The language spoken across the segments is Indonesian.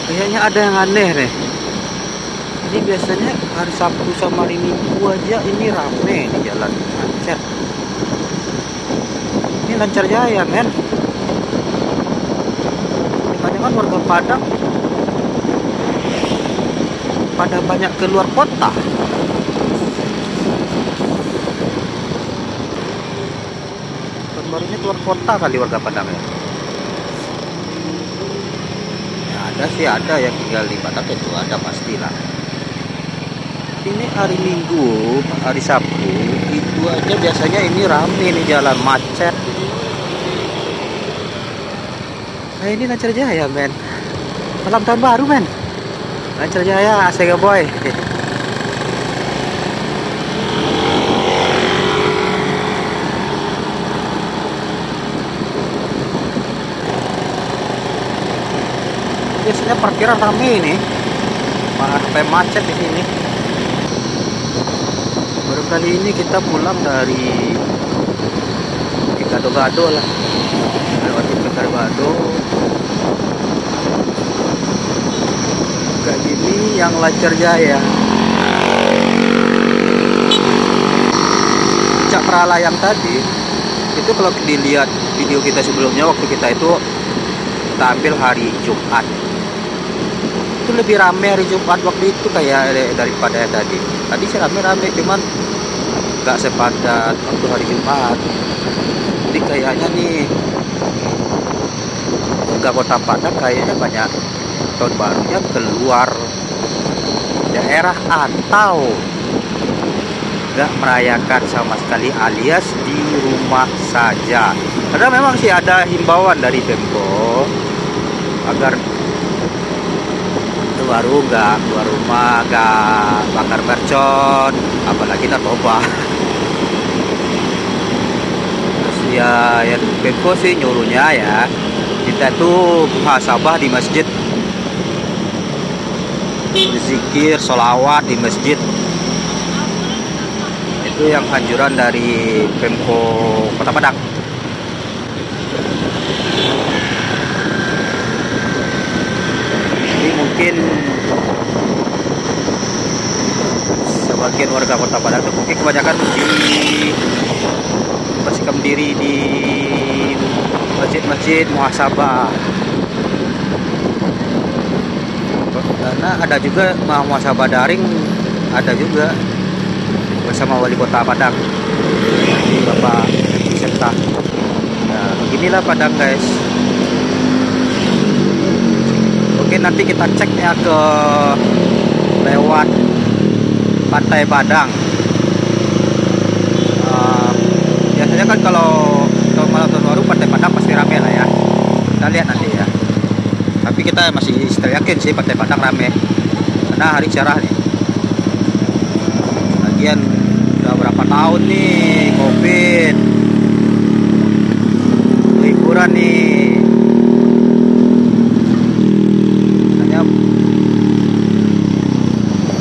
Kayaknya ada yang aneh nih. Ini biasanya hari Sabtu sama hari Minggu aja ini rame di jalan macet. Ini Lancar Jaya, men. Jangan-jangan warga Padang pada banyak keluar kota. Barunya keluar kota kali warga Padang ya. Ya ada sih, ada yang tinggal di Padang itu ada pastilah. Ini hari Minggu, hari Sabtu itu aja biasanya ini rame nih jalan macet. Nah ini Lancar Jaya, men. Malam tahun baru, men. Lancar Jaya, Asega boy. Biasanya parkiran rame ini, malah sampai macet di sini. Baru kali ini kita pulang dari Gado-Gado lah, lewati Gado-Gado. Kayak gini yang Lancar Jaya. Cak Prala yang tadi itu kalau dilihat video kita sebelumnya, waktu kita itu kita ambil hari Jumat. Itu lebih rame hari Jumat waktu itu kayak daripada yang tadi. Tadi sih rame-rame, cuman nggak sepadat waktu hari Jumat. Jadi kayaknya nih warga Kota Padang kayaknya banyak tahun barunya keluar daerah atau nggak merayakan sama sekali, alias di rumah saja. Karena memang sih ada himbauan dari Pemko agar baru nggak keluar rumah, nggak bakar mercon, apalagi narkoba. Terus ya yang Pemko sih nyuruhnya ya kita tuh muhasabah di masjid, berzikir, sholawat di masjid. Itu yang anjuran dari Pemko Kota Padang. Mungkin sebagian warga Kota Padang itu mungkin kebanyakan membersihkan diri di masjid-masjid muhasabah. Karena ada juga muhasabah daring, ada juga bersama Wali Kota Padang, Bapak Serta. Nah, beginilah Padang, guys. Mungkin nanti kita cek ya ke lewat Pantai Padang. Biasanya kan kalau malam tahun baru Pantai Padang pasti rame lah ya. Kita lihat nanti ya. Tapi kita masih yakin sih Pantai Padang rame karena hari cerah nih. Lagian udah berapa tahun nih COVID, liburan nih.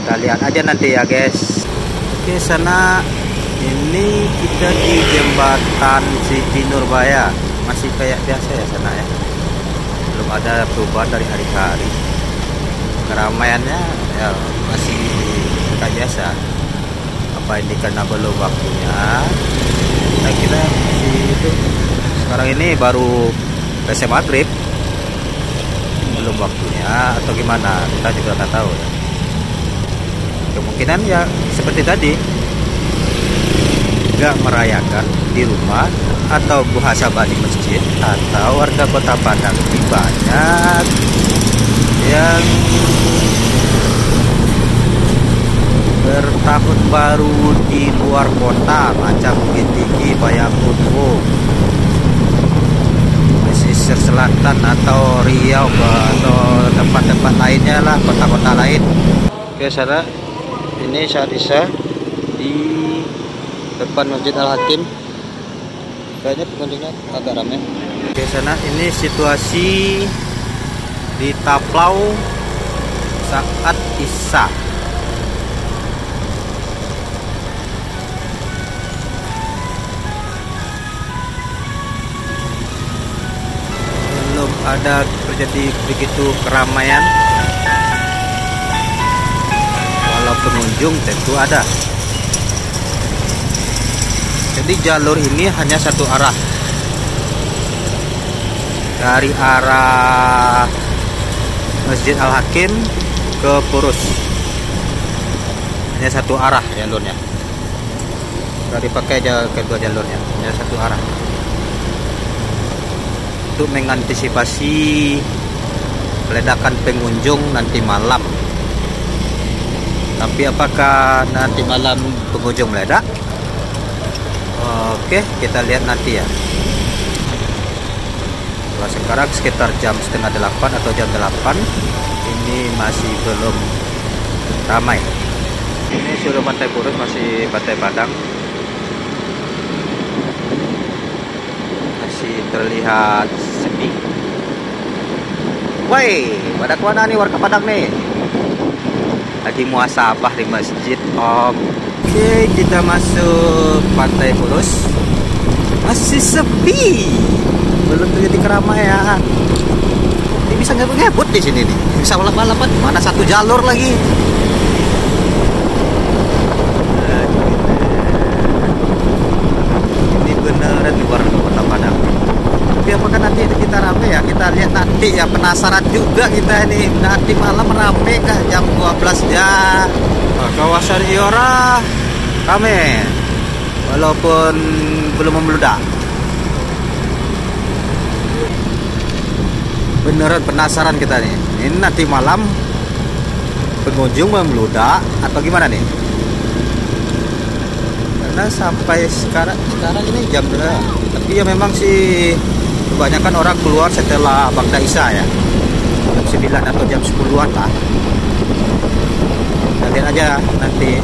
Kita lihat aja nanti ya, guys. Oke, sana ini kita di jembatan Siti Nurbaya. Masih kayak biasa ya sana ya. Belum ada perubahan dari hari ke hari. Keramaiannya ya masih kayak biasa. Apa ini karena belum waktunya? Nah, kita masih itu. Sekarang ini baru selesai maghrib. Belum waktunya atau gimana? Kita juga nggak tahu ya. Kemungkinan ya seperti tadi, nggak merayakan di rumah atau muhasabah di masjid, atau warga Kota Padang ini banyak yang bertahun baru di luar kota macam Bukit Tinggi, Payakumbuh, pesisir selatan atau Riau atau tempat-tempat lainnya lah, kota-kota lain. Oke, sana ini saat Isya di depan Masjid Al-Hakim. Kayaknya pengunjungnya agak ramai. Oke, sana ini situasi di Taplau saat Isya. Belum ada terjadi begitu keramaian. kalau pengunjung tentu ada. Jadi jalur ini hanya satu arah, dari arah Masjid Al-Hakim ke Purus, hanya satu arah jalurnya. Gak dipakai kedua jalurnya, hanya satu arah. Untuk mengantisipasi ledakan pengunjung nanti malam. Tapi apakah nanti malam pengunjung meledak? Oke, kita lihat nanti ya. Kalau sekarang sekitar jam setengah 8 atau jam 8, ini masih belum ramai. Ini sudah Pantai Purus, masih Pantai Padang. Masih terlihat sepi. Woi, pada kemana nih warga Padang nih? Lagi muhasabah di masjid, Om. Oke, kita masuk Pantai Purus. Masih sepi, belum terjadi keramaian. Ini bisa ngebut di sini nih, bisa balap-balapan. Mana satu jalur lagi? Ini beneran di luar kota Padang. Tapi apakah nanti kita rame ya? Kita lihat nanti ya, penasaran juga kita ini. Nanti malam rame kah jam 12 ya? Nah, kawasan Iora rame, walaupun belum membludak. Beneran penasaran kita nih. Ini nanti malam pengunjung membludak atau gimana nih? Karena sampai sekarang ini jam berapa? Tapi ya memang sih kebanyakan orang keluar setelah Bangda Isya ya, jam 9 atau jam 10-an lah. Kita lihat aja nanti